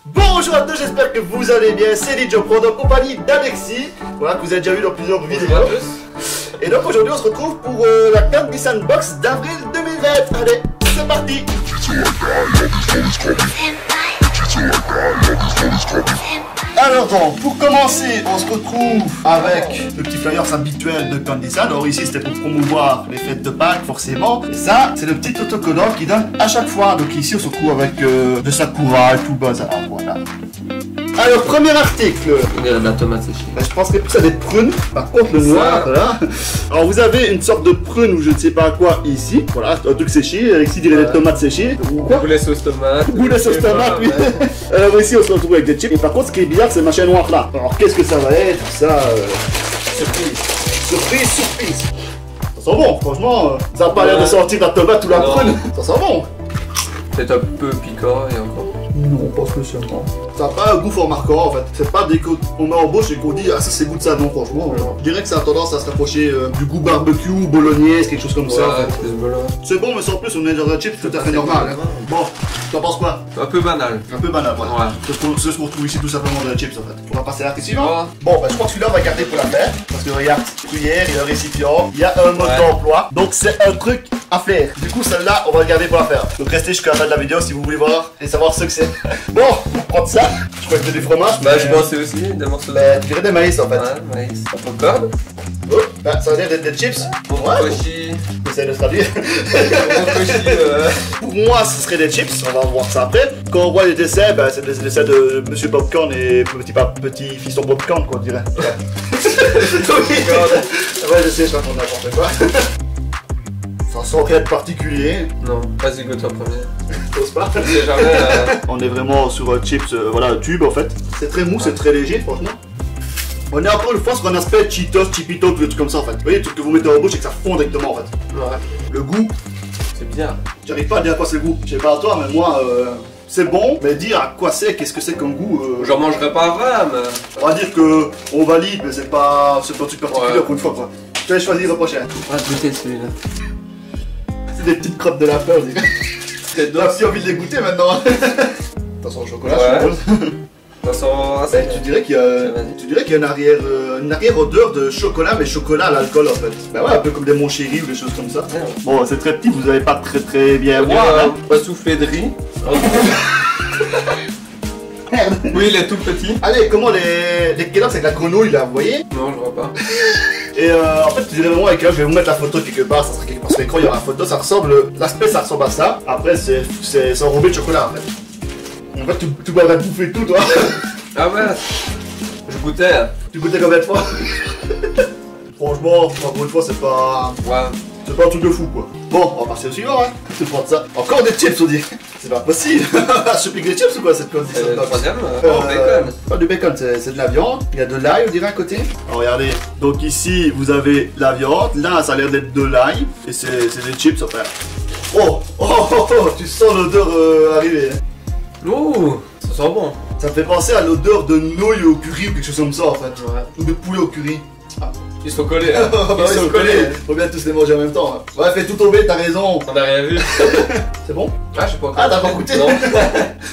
Bonjour à tous, j'espère que vous allez bien, c'est DJ Pro en compagnie d'Alexis, voilà, que vous avez déjà vu dans plusieurs vidéos. Et donc aujourd'hui on se retrouve pour la Candy Sandbox d'avril 2020. Allez, c'est parti. Alors donc, pour commencer, on se retrouve avec le petit flyers habituel de Candy Sand. Alors ici c'était pour promouvoir les fêtes de Pâques forcément. Et ça, c'est le petit autocollant qui donne à chaque fois. Donc ici on se retrouve avec de Sakura et tout le bazar, voilà. Alors, premier article. On dirait de la tomate séchée. Je penserais plus à des prunes. Par contre, le noir, là. Alors, vous avez une sorte de prune ou je ne sais pas quoi ici. Voilà, un truc séché. Alexis dirait des tomates séchées. Ou quoi? Poulet sauce tomate. Poulet sauce tomate, oui. Alors, ici, on se retrouve avec des chips. Et par contre, ce qui est bizarre, c'est le machin noir là. Alors, qu'est-ce que ça va être? Ça. Surprise. Surprise, surprise. Ça sent bon, franchement. Ça n'a pas l'air de sortir la tomate ou la prune. Ça sent bon. C'est un peu piquant et encore. Non, pas spécialement. Ça n'a pas un goût fort marquant en fait. C'est pas dès qu'on met en bouche et qu'on dit ah ça c'est goût de ça, non franchement. Je dirais que ça a tendance à se rapprocher du goût barbecue, bolognaise, quelque chose comme ça. En fait. C'est bon mais sans plus on est dans un chip tout à fait normal. Hein. Bon, t'en penses quoi? Un peu banal. Un peu banal, ouais. C'est ce qu'on trouve ici tout simplement dans les chips en fait. On va passer à l'article suivant. Bon bah je crois que celui-là on va garder pour la faire. Parce que regarde, cuillère, il y a un récipient, il y a un mode d'emploi. Donc c'est un truc à faire. Du coup celle-là on va le garder pour la faire. Donc restez jusqu'à la fin de la vidéo si vous voulez voir et savoir ce que c'est. Bon, on va prendre ça. Je crois que c'est du fromage. Bah je pensais aussi des morceaux de... Tu dirais des maïs en fait. Ouais, maïs. Un popcorn. Oh, bah ça a l'air d'être des chips. Pour moi, j'essaie de se traduire. Pour moi ce serait des chips, on va voir ça après. Quand on voit les dessins, bah, c'est des dessins de Monsieur Popcorn et petit fiston Popcorn quoi on dirait. Ouais, je sais, je raconte n'importe quoi. Ça sent rien de particulier. Non, vas-y goûte en premier. T'oses pas. Je sais jamais. On est vraiment sur un chips, voilà, un tube en fait. C'est très mou, c'est très léger franchement. On est encore une fois sur un aspect Cheetos, Chipito, tous les trucs comme ça en fait. Vous voyez, les trucs que vous mettez en bouche et que ça fond directement en fait. Ouais. Le goût, c'est bien. J'arrive pas à dire à quoi c'est le goût. Je sais pas à toi, mais moi, c'est bon. Mais dire à quoi c'est, qu'est-ce que c'est comme goût. J'en mangerai pas vrai, mais. On va dire que on valide, mais c'est pas un truc particulier pour une fois quoi. Je vais choisir le prochain. On va goûter celui-là. C'est des petites crottes de lapin, on dirait. T'as aussi envie de les goûter maintenant. Attention au chocolat, je suppose. Tu dirais qu'il y a une arrière odeur de chocolat, mais chocolat à l'alcool en fait. Bah ouais, un peu comme des Mon Chéri ou des choses comme ça. Bon, c'est très petit, vous allez pas très bien voir. Hein. Pas soufflé de riz. Merde. Oui, il est tout petit. Allez, comment les Kellogg's avec la grenouille là, vous voyez? Non, je vois pas. Et en fait, tu dirais vraiment avec je vais vous mettre la photo quelque part, ça sera quelque part sur l'écran, il y aura la photo, ça ressemble, l'aspect ça ressemble à ça. Après, c'est enrobé de chocolat en fait. En fait, tu vas bouffer tout toi. Ah ouais. Je goûtais. Tu goûtais combien de fois? Franchement, pour une fois, c'est pas... Ouais. C'est pas un truc de fou quoi. Bon, on va passer au suivant hein. Tu prends ça. Encore des chips on dit. C'est pas possible. Je pique des chips ou quoi cette condition? Le troisième, bacon. Pas du bacon, c'est de la viande. Il y a de l'ail on dirait à côté. Alors regardez. Donc ici vous avez la viande. Là ça a l'air d'être de l'ail. Et c'est des chips enfin. Oh, tu sens l'odeur arriver. Hein. Ouh, ça sent bon. Ça me fait penser à l'odeur de nouilles au curry ou quelque chose comme ça en fait. Ouais. Ou de poulet au curry. Ah. Ils sont collés hein. Ils sont collés. Faut bien tous les manger en même temps. Hein. Ouais, fais tout tomber, t'as raison. On a rien vu. C'est bon? Ah, je sais pas encore. Ah, t'as pas goûté? Non.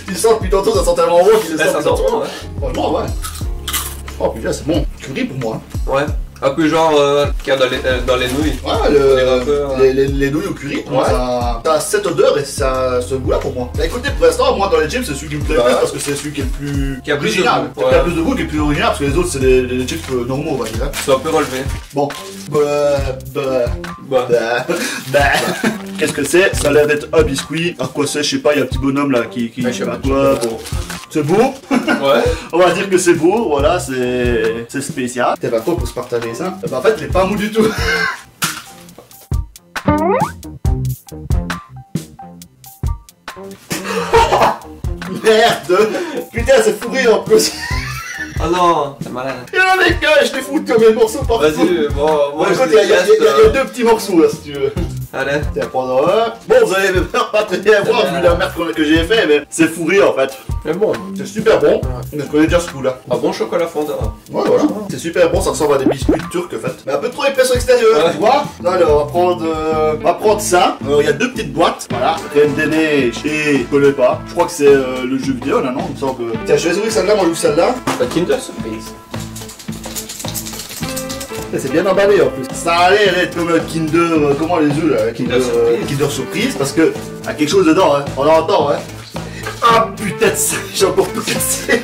Tu sens depuis tantôt, ça sent tellement bon qu'il le sent. Ça sent bon, ouais. Franchement, ouais. Oh putain, c'est bon. Curry pour moi. Ouais. Un peu genre qu'il y a dans les nouilles. Ouais, les nouilles au curry, pour moi, ça a cette odeur et ça ce goût là pour moi. Bah, écoutez, pour l'instant, moi dans les chips, c'est celui qui me plaît le plus parce que c'est celui qui est le plus original. Qui a plus de goût, qui est plus original parce que les autres, c'est des chips normaux, on va dire. C'est un peu relevé. Bon. Qu'est-ce que c'est? Ça a l'air d'être un biscuit. À quoi c'est? Je sais pas, il y a un petit bonhomme là qui je sais pas quoi. Bon. C'est beau. Ouais. On va dire que c'est beau, voilà, c'est spécial. T'es pas quoi pour se partager ça? Bah en fait, il est pas mou du tout. Merde! Putain, c'est fourré en plus! Oh non, c'est malade. Il y en a des gars, je les fous comme des morceaux partout. Vas-y, bon, moi écoute, il y a deux petits morceaux là si tu veux. Allez. Tiens, prends-en un. Bon, vous allez pas très bien voir vu la merde que j'ai fait, mais c'est fourré en fait. C'est bon. C'est super bon. Je connais déjà ce goût-là. Un bon chocolat fondant. Ouais, voilà. C'est super bon, ça ressemble à des biscuits turcs en fait. Mais un peu trop épais sur l'extérieur, tu vois. Alors, on va prendre ça. Il y a 2 petites boîtes. Voilà. Reine des Neiges et je connais pas. Je crois que c'est le jeu vidéo là, non? Il me semble que. Tiens, je vais ouvrir celle-là, moi je joue celle-là. La Kinder Surprise. C'est bien emballé en plus. Ça a l'air d'être comme un Kinder, comment les œufs là, Kinder Surprise, parce que y a quelque chose dedans, hein. On l'entend, hein. Ah putain de ça, j'ai encore tout cassé.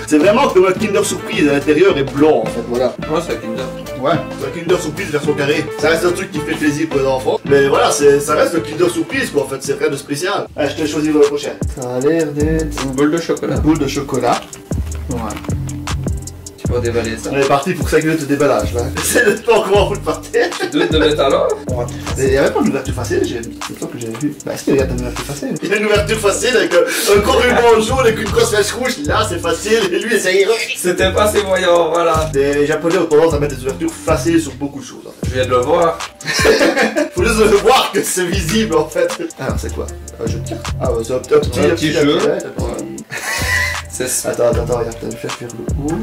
C'est vraiment comme un Kinder Surprise, à l'intérieur est blanc en fait, voilà. Ouais, c'est un Kinder. Ouais, c'est un Kinder Surprise version carré. Ça reste un truc qui fait plaisir pour les enfants. Mais voilà, ça reste le Kinder Surprise quoi en fait, c'est rien de spécial. Allez, je te choisis le prochain. Ça a l'air d'être une boule de chocolat. Une boule de chocolat. Ouais. Pour déballer ça. On est parti pour 5 minutes de déballage là. C'est le temps qu'on va foutre par terre. Tu doutes de mettre alors. Il n'y avait pas d'ouverture facile, j'ai l'impression que j'avais vu. Bah est-ce qu'il y a une ouverture facile? Il y a une ouverture facile avec un gros ruban jaune avec une grosse flèche rouge, là c'est facile et lui ça ira. C'était pas assez voyant, voilà. Les japonais ont tendance à mettre des ouvertures faciles sur beaucoup de choses en fait. Je viens de le voir. Faut juste le voir que c'est visible en fait. Alors c'est quoi? Un jeu de cartes? Ah ouais, c'est un petit jeu. Attends, regarde, t'as le faire le haut.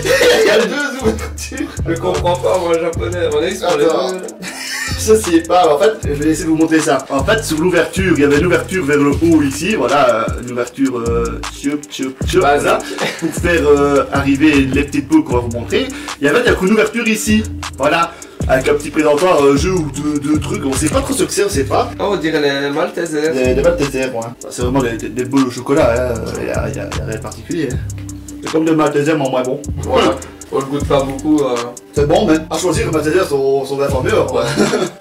Il y a 2 ouvertures. Je comprends pas moi japonais, on est sur les deux. Je sais pas, en fait, je vais essayer de vous montrer ça. En fait, sur l'ouverture, il y avait une ouverture vers le haut ici, voilà, une ouverture voilà, pour faire arriver les petites poules qu'on va vous montrer. Il y avait une ouverture ici, voilà. Avec un petit présentoir, un jeu ou 2 trucs, on sait pas trop ce que c'est, on sait pas. Oh, on dirait les Maltesers. Les Maltesers, ouais. C'est vraiment des boules au chocolat, hein. Il y a rien de particulier. C'est comme des Maltesers, mais en moins bon. Voilà. On le goûte pas beaucoup. C'est bon, mais à choisir, les Maltesers sont vraiment mieux. Ouais.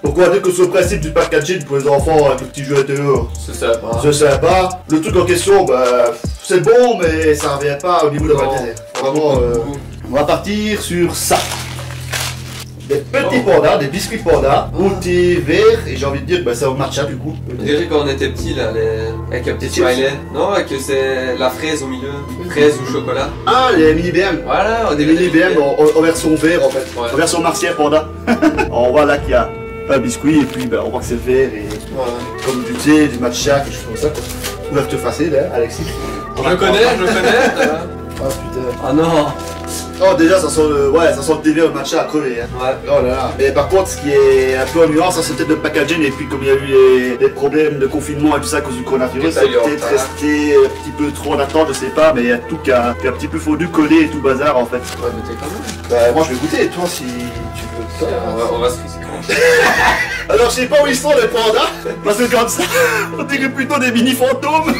Pourquoi dire que ce principe du packaging pour les enfants avec le petit jeu intérieur, c'est sympa. C'est sympa. Le truc en question, bah, c'est bon, mais ça revient pas au niveau de la Malteser. Vraiment, on va partir sur ça. Des petits pandas, des biscuits pandas, routés, verts, et j'ai envie de dire, bah, c'est au matcha du coup. On dirait quand on était petit là, avec un petit smiley. Non, avec c'est la fraise au milieu, fraise ou chocolat. Ah, les mini BM. Voilà, des mini BM en version vert en fait, en version martière panda. On voit là qu'il y a un biscuit, et puis bah, on voit que c'est vert, et comme du thé, du matcha, quelque chose comme ça. Ouverture facile, hein, Alexis. Je connais. Oh putain. Ah non. Oh déjà ça sent le délire au matcha à crever hein. Ouais. Oh là là. Mais par contre ce qui est un peu en nuance, c'est peut-être le packaging et puis comme il y a eu des problèmes de confinement et tout ça à cause du coronavirus, c'est peut-être resté un petit peu trop en attente, je sais pas, mais il y a tout qui a un petit peu fondu, collé et tout bazar en fait. On va goûter quand même. Bah moi je vais goûter et toi si tu veux. On va se risquer. Alors je sais pas où ils sont les pandas, parce que comme ça, on dirait plutôt des mini fantômes.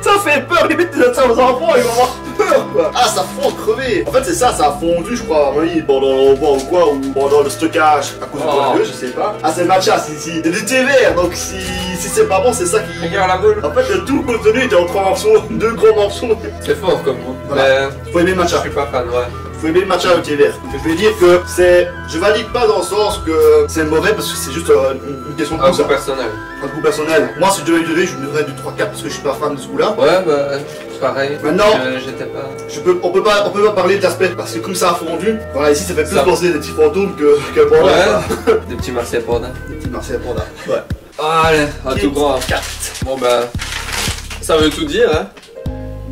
Ça fait peur, limite tu donnes ça aux enfants, ils vont avoir peur quoi. Ah ça fond crever. En fait c'est ça, ça a fondu je crois, oui, pendant le bois ou quoi, ou pendant le stockage à cause du coronavirus, je sais pas. Ah c'est matcha, c'est des thé verts, donc si c'est pas bon c'est ça qui... Regarde la boule. En fait tout le contenu était en 3 morceaux, 2 gros morceaux. C'est fort comme moi. Voilà. Faut aimer le matcha. Je suis pas fan, ouais. Faut aimer le matcha au thé vert. Je vais dire que c'est... Je valide pas dans le sens que c'est mauvais parce que c'est juste une question de goût. Un goût personnel. Un goût personnel. Moi si je devais lui donner, je lui donnerais du 3-4 parce que je suis pas fan de ce goût-là. Ouais bah pareil. Maintenant, j'étais pas... on peut pas parler d'aspect parce que comme ça a fondu, voilà ici ça fait plus penser des petits fantômes que panda. Ouais. Des petits marseillais panda. Des petits marseillais panda. Ouais. Allez, à tout grand. 4. Bon bah... Ça veut tout dire hein.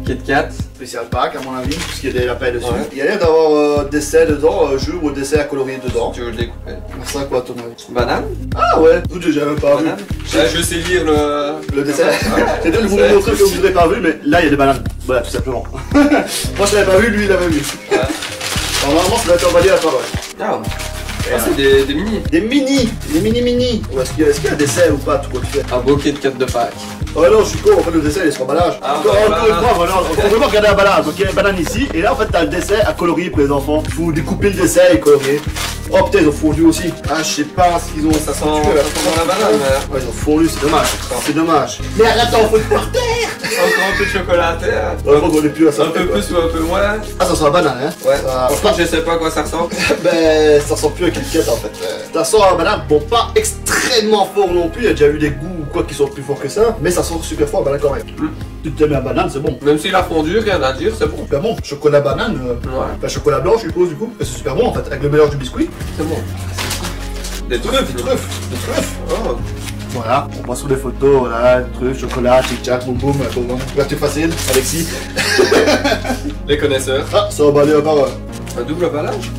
Kit Kat. Spécial pack à mon avis, puisqu'il y a des lapins dessus. Ouais. Il y a l'air d'avoir dessert dedans, un jeu ou un dessert à colorier dedans. Tu veux le découper? Ça quoi à ton avis? Banane? Ah ouais, j'ai jamais pas vu. Je sais lire le dessert. C'est bien de vous montrer que vous n'avez pas vu, mais là il y a des bananes. Voilà, tout simplement. Moi je l'avais pas vu, lui il l'avait vu. Ouais. Alors, normalement ça doit être emballé à la fin, ouais. Ah. Ah, c'est des mini. Des mini. Ou est-ce qu'il y a un dessert ou pas, tout quoi tu fais? Un bouquet de 4 de Pâques. Oh non, je suis con, en fait le dessert il est sur l'emballage. Encore une fois, voilà, on peut pas regarder l'emballage. Donc il y a une banane ici, et là en fait t'as le dessert à colorier pour les enfants. Il faut découper le dessert et colorier. Oh putain, ils ont fondu aussi. Ah, je sais pas ce qu'ils ont. Ça sent la banane, mais... Ouais, ils ont fondu, c'est dommage. C'est dommage. Mais arrête d'en foutre par terre. Encore un peu de chocolat à terre. Ouais, on est plus à ça. Un peu plus ou un peu moins. Ah, ça sent la banane, hein. Ouais. Franchement, je sais pas à quoi ça ressemble. Ben, ça sent plus à Kit Kat en fait. Ça sent la banane, bon, pas extrêmement fort non plus. Il y a déjà eu des goûts ou quoi qu'ils sont plus forts que ça, mais ça sent super fort, banane quand même. Tu te mets à banane, c'est bon. Même s'il a fondu, rien à dire, c'est bon. Super bon. Chocolat banane, enfin chocolat blanc, je suppose, du coup. C'est super bon en fait, avec le mélange du biscuit. C'est bon. Des truffes, des truffes. Oh. Voilà, on passe sur les photos, voilà, truffes, chocolat, tic-tac, boum boum, ouverture facile, Alexis. Les connaisseurs. Ah, c'est emballé un par un. Un double emballage.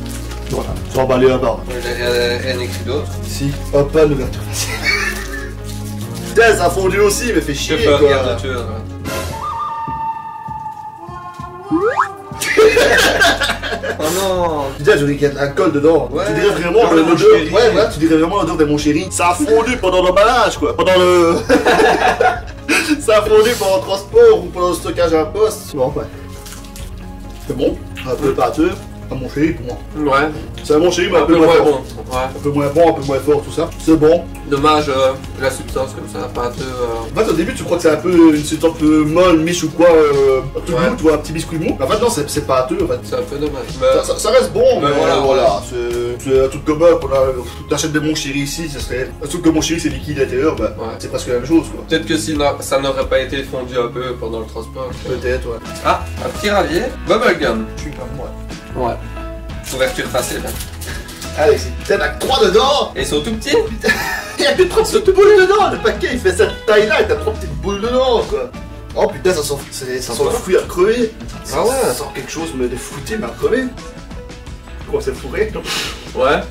Voilà, c'est emballé un par un. Rien écrit d'autre. Si, hop, pas d'ouverture facile. Putain, ça a fondu aussi, mais fait chier quoi. Regarde, oh non. Putain, je dirais qu'il y a de l'alcool dedans. Ouais, tu dirais vraiment l'odeur. Ouais, voilà, tu dirais vraiment l'odeur de mon chéri. Ça a fondu pendant l'emballage quoi. Pendant le. Ça a fondu pendant le transport ou pendant le stockage à la poste. Bon, ouais. C'est bon. Un peu pâteux. À mon chéri pour moi. Ouais. C'est un bon chéri, mais un peu moins bon. Ouais. Un peu moins bon, un peu moins fort, tout ça. C'est bon. Dommage, la substance comme ça, pâteux. En fait, au début, tu crois que c'est un peu une substance un peu molle, miche ou quoi, un peu mou, tu vois, un petit biscuit mou. En fait, non, c'est pâteux en fait. C'est un peu dommage. Ça reste bon, mais voilà. C'est un truc commun. T'achètes des mon chéri ici, ça serait. Un truc que mon chéri c'est liquide à l'intérieur, bah, c'est presque la même chose quoi. Peut-être que si ça n'aurait pas été fondu un peu pendant le transport. Peut-être, ouais. Ah, un petit ravier. Bubblegum. Je suis pas moi. Ouais. Ouverture facile. Allez, t'en as 3 dedans. Et ils sont tout petits. Il y a que 30 petites boules dedans. Le paquet il fait cette taille là et t'as 3 petites boules dedans quoi. Oh putain, ça sent le fruit à crever. Ah ouais. Ça sent quelque chose mais des fruités mais à crever. Quoi, c'est fourré? Ouais.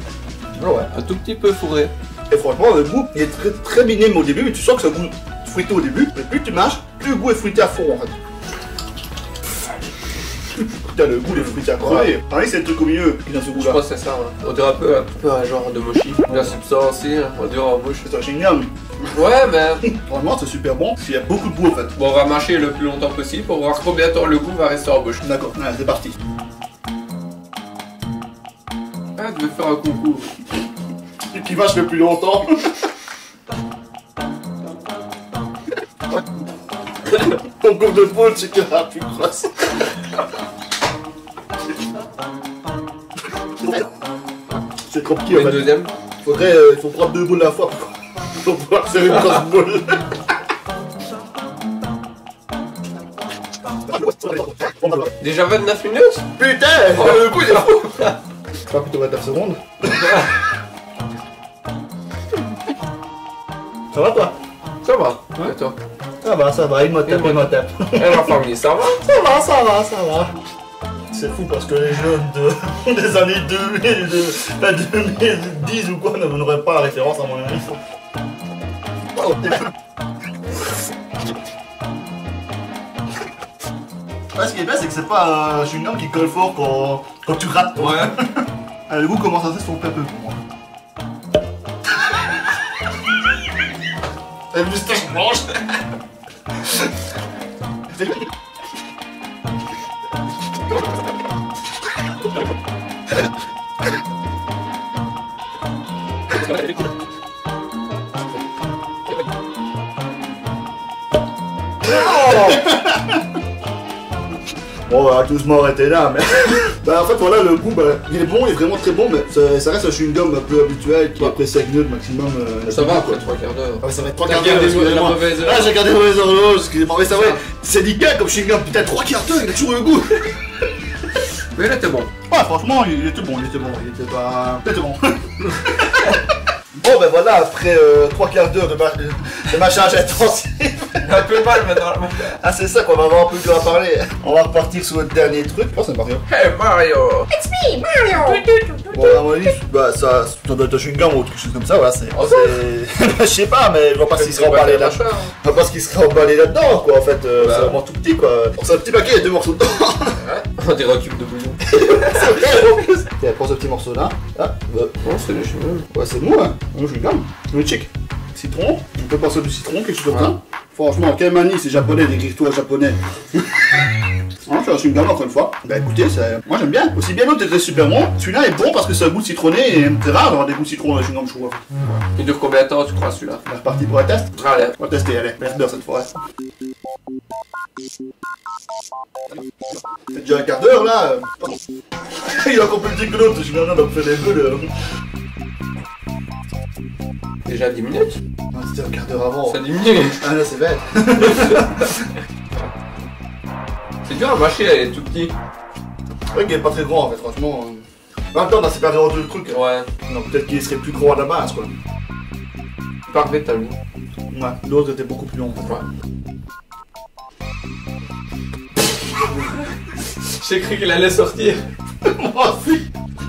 Ah ouais. Un tout petit peu fourré. Et franchement, le goût il est très minime au début, mais tu sens que c'est un goût fruité au début. Mais plus tu mâches, plus le goût est fruité à fond en fait. Putain, le goût des fruits à crever. Ah oui, c'est le truc au milieu qui vient ce goût là. Je pense que c'est ça, ouais. On dirait un peu un genre de mochi. La substance aussi, on dirait en bouche. C'est un chewing-gum. Ouais, mais. Vraiment, c'est super bon. Il y a beaucoup de goût en fait. Bon, on va mâcher le plus longtemps possible pour voir combien de temps le goût va rester en bouche. D'accord, allez, c'est parti. Ah, tu veux faire un concours. Et qui mâche le plus longtemps. Concours de poule, c'est que la plus grosse. C'est compliqué en fait. Une deuxième. Il faut prendre 2 boules à la fois pour pouvoir faire une grosse boule. Déjà 29 minutes. Putain, le coup il est fou. C'est pas plutôt 29 secondes. Ça va toi? Ça va. Et toi? Ça va, il m'a tapé, Et la famille, ça va? Ça va. C'est fou parce que les jeunes des années 2000, 2010 ou quoi n'auraient pas la référence à mon avis. Ce qui est bien, c'est que c'est pas un chewing-gum qui colle fort quand tu rates. Ouais. Le goût commence à s'estomper un peu pour moi. La moustache blanche. Bon, on va doucement arrêter là, mais. Bah, en fait, voilà, le goût, il est bon, il est vraiment très bon, mais ça reste un chewing-gum un peu habituel qui est après 5 minutes maximum. Ça va après 3 quarts d'heure. Ah, ça va être 3 quarts d'heure. Ah, j'ai gardé mauvaise horloge, excusez-moi. Mais ça va, c'est nickel comme chewing-gum, putain, 3 quarts d'heure, il a toujours le goût. Mais il était bon. Ouais, franchement, il était bon, il était bon. Bon, ben voilà, après 3 quarts d'heure de mâchage intensif. Un peu mal maintenant. Ah, c'est ça qu'on va avoir un peu plus à parler. On va repartir sur le dernier truc. Oh, c'est Mario. Hey Mario! It's me, Mario! Bon, à mon avis, ça doit être un chewing-gum ou quelque chose comme ça, voilà. Je sais pas, mais je vois pas ce qui sera emballé là. Je vois pas ce qui sera emballé là-dedans, quoi, en fait. C'est vraiment tout petit, quoi. C'est un petit paquet, il y a 2 morceaux dedans. Ouais, on dirait un cube de bouillon. C'est vrai, en plus. Tiens, prends ce petit morceau là. Ah, non, c'est le chewing-gum. Ouais, c'est mou, hein. Un chewing-gum. Le chic. Citron. On peut passer du citron, quelque chose comme ça. Franchement, quelle manie, c'est japonais d'écrire-toi japonais. Non, je suis un chewing-gum encore une fois. Bah écoutez, moi j'aime bien. Aussi bien l'autre était super bon. Celui-là est bon parce que c'est un goût citronné et c'est rare d'avoir des goûts de citron dans les chewing-gums, je trouve. Il dure combien de temps tu crois celui-là? On est reparti pour un test. Allez. On va tester, allez. Merde cette fois. C'est déjà un quart d'heure là. Il est encore plus petit que l'autre, je suis maintenant donc fait des bulles. Déjà 10 minutes. Ah, c'était un quart d'heure avant. Ça diminue. Ah là, c'est bête. C'est dur à mâcher, elle est tout petit. C'est vrai qu'il est pas très grand en fait, franchement. En même temps, on a séparé en deux trucs. Ouais. Donc peut-être qu'il serait plus gros à la base, quoi. Parfait, t'as vu. Ouais, l'autre était beaucoup plus long. Ouais. J'ai cru qu'il allait sortir. Moi aussi.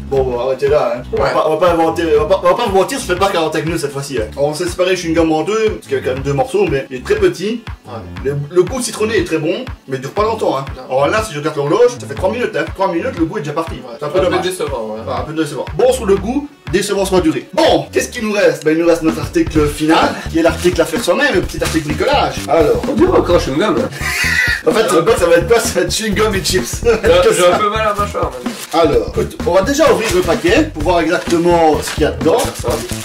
Bon, on va arrêter là, hein. Ouais. On va pas inventer, on va pas vous mentir, ça fait pas 45 minutes cette fois-ci. Hein. On s'est séparé chewing-gum en deux, parce qu'il y a quand même deux morceaux, mais il est très petit. Ouais. Le goût citronné est très bon, mais il dure pas longtemps. Hein. Alors là, si je regarde l'horloge, ça fait 3 minutes. Hein. 3 minutes, le goût est déjà parti. Ouais. C'est un peu dommage. Décevant, ouais. Un peu décevant. Bon sur le goût, décevant sur la durée. Bon, qu'est-ce qu'il nous reste? Ben, il nous reste notre article final, qui est l'article à faire soi-même, le petit article bricolage. Alors. On dirait encore chewing-gum. En fait, ça va être quoi? Ça va être chewing-gum et chips. J'ai un peu mal à ma mâchoire maintenant. Alors, écoute, on va déjà ouvrir le paquet pour voir exactement ce qu'il y a dedans.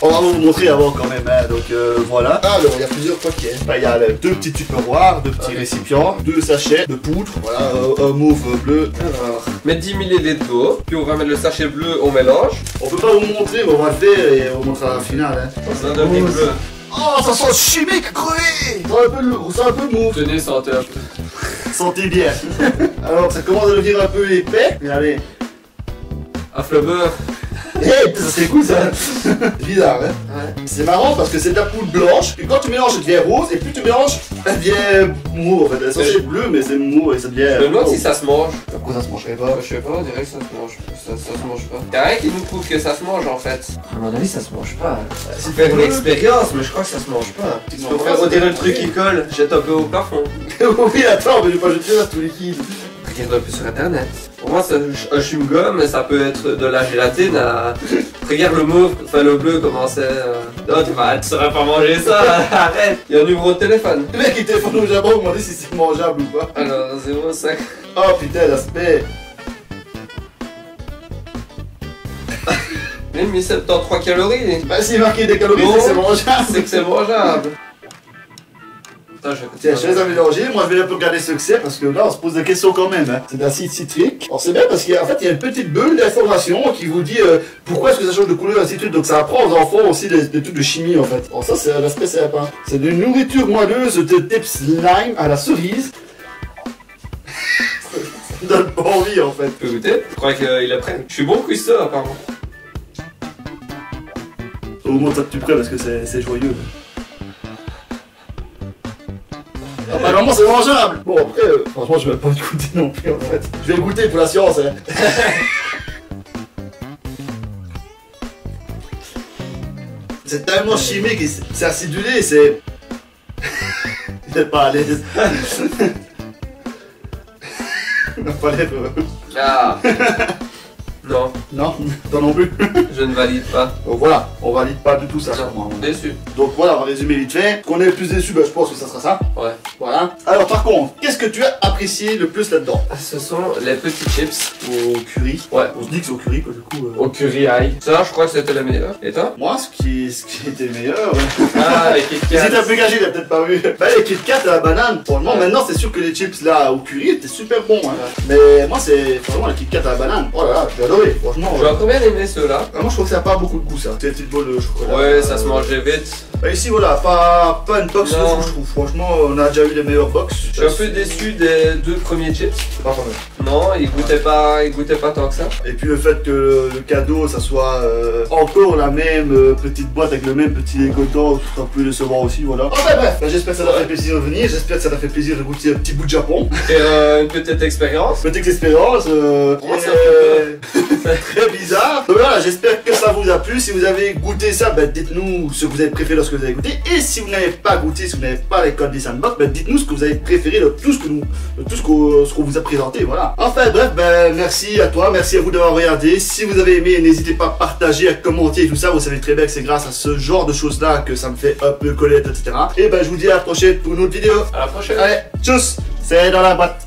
On va vous montrer avant quand même, hein, donc voilà. Alors, il y a plusieurs paquets. Ben, il y a deux petits tupperwares, deux petits récipients, deux sachets de poudre, voilà, un mauve bleu. Alors, mettre 10 ml d'eau, puis on va mettre le sachet bleu, on mélange. on peut pas vous montrer, mais on va le faire et on vous montrera à la finale. Hein. Ça donne des bleus. Oh, ça sent chimique, crevé! C'est un peu mauve. Tenez, sentez un peu. Sentez bien. Alors, ça commence à devenir un peu épais. Mais allez. Affle beurre. Hey, ça c'est cool ça. Bizarre, hein. Ouais. C'est marrant parce que c'est de la poudre blanche, et quand tu mélanges, elle devient rose, et plus tu mélanges, elle devient mou en fait. Elle est censée être bleue, mais c'est mou et ça devient. Je me demande si ça se mange. Pourquoi ça se mangerait pas? Je sais pas, on dirait que ça se mange. Ça se mange pas. Y'a rien qui nous prouve que ça se mange en fait. À mon avis, ça se mange pas. C'est faire une expérience, mais je crois que ça se mange pas. Tu peux faire retirer le truc qui colle, jette un peu au plafond. Oui, attends, mais je vais pas jeter là tout liquide. Regarde un peu sur internet. Pour moi, un chewing-gum, ça peut être de la gélatine à. Regarde le mauve, enfin le bleu, comment c'est. Non, tu saurais pas manger ça, arrête. Il y a un numéro de téléphone. Le mec il téléphone au Japon, il m'a dit si c'est mangeable ou pas. Alors, 0,5. Oh putain, l'aspect. Même 1073 calories. Bah, s'il marqué des calories, c'est que c'est mangeable. C'est que c'est mangeable. Attends, tiens, je laisse à mélanger, moi je vais un peu regarder ce que c'est parce que là on se pose des questions quand même. Hein. C'est de l'acide citrique. Alors c'est bien parce qu'en fait il y a une petite bulle d'information qui vous dit pourquoi est-ce que ça change de couleur l'acide citrique. Donc ça apprend aux enfants aussi des trucs de chimie en fait. Alors ça c'est l'aspect sympa. C'est de nourriture moelleuse de type slime à la cerise. Ça me donne pas envie en fait. Tu peux goûter? Je crois qu'il est prêt. Je suis bon cuistot apparemment. Au moins ça de plus près parce que c'est joyeux. Ah bah normalement c'est mangeable. Bon après, franchement je vais pas le goûter non plus en fait. Je vais le goûter pour la science hein. C'est tellement chimique et c'est acidulé, c'est... Il est pas à l'aise. Il n'a pas l'air... Ah. Non. Non, toi non plus. Je ne valide pas. Donc voilà, on valide pas du tout ça. Non, déçu. Donc voilà, on va résumer vite fait. Qu'on est le plus déçu, bah, je pense que ça sera ça. Ouais. Voilà. Alors par contre, qu'est-ce que tu as apprécié le plus là-dedans? Ce sont les petits chips. Au curry. Ouais. On se dit que c'est au curry quoi du coup. Au curry ail. Ça, je crois que c'était le meilleur. Et toi? Moi, ce qui était meilleur... Ah, les Kit Kat. Si t'as peu gagé, il a peut-être pas vu. Bah les Kit Kat à la banane. Franchement, maintenant c'est sûr que les chips là au curry étaient super bons. Hein. Mais moi c'est vraiment les Kit Kat à la banane. Oh là là, j'ai adoré. Franchement. J'ai encore bien aimé ceux-là. Moi je trouve que ça n'a pas beaucoup de goût ça. C'est une petite boule de chocolat. Ouais, ça se mangeait vite. Bah ici voilà, pas une box de fou je trouve. Franchement, on a déjà eu les meilleures box. Je suis un peu déçu des deux premiers chips. C'est pas mal. Non, ils goûtaient pas tant que ça. Et puis le fait que le cadeau ça soit encore la même petite boîte avec le même petit Lego dedans, c'est un peu décevant aussi, voilà. Enfin bref, bah, j'espère que ça t'a fait plaisir de venir, j'espère que ça t'a fait plaisir de goûter un petit bout de Japon. Et une petite expérience. Petite expérience, c'est très bizarre. Donc voilà, j'espère que ça vous a plu. Si vous avez goûté ça, bah, dites-nous ce que vous avez préféré lorsque vous avez goûté. Et si vous n'avez pas goûté, si vous n'avez pas les codes des sandbox, bah, dites-nous ce que vous avez préféré de tout ce qu'on vous a présenté, voilà. Enfin bref, ben merci à toi, merci à vous d'avoir regardé. Si vous avez aimé, n'hésitez pas à partager, à commenter et tout ça. Vous savez très bien que c'est grâce à ce genre de choses là que ça me fait un peu connaître, etc. Et ben je vous dis à la prochaine pour une autre vidéo. À la prochaine. Allez, tchuss, c'est dans la boîte.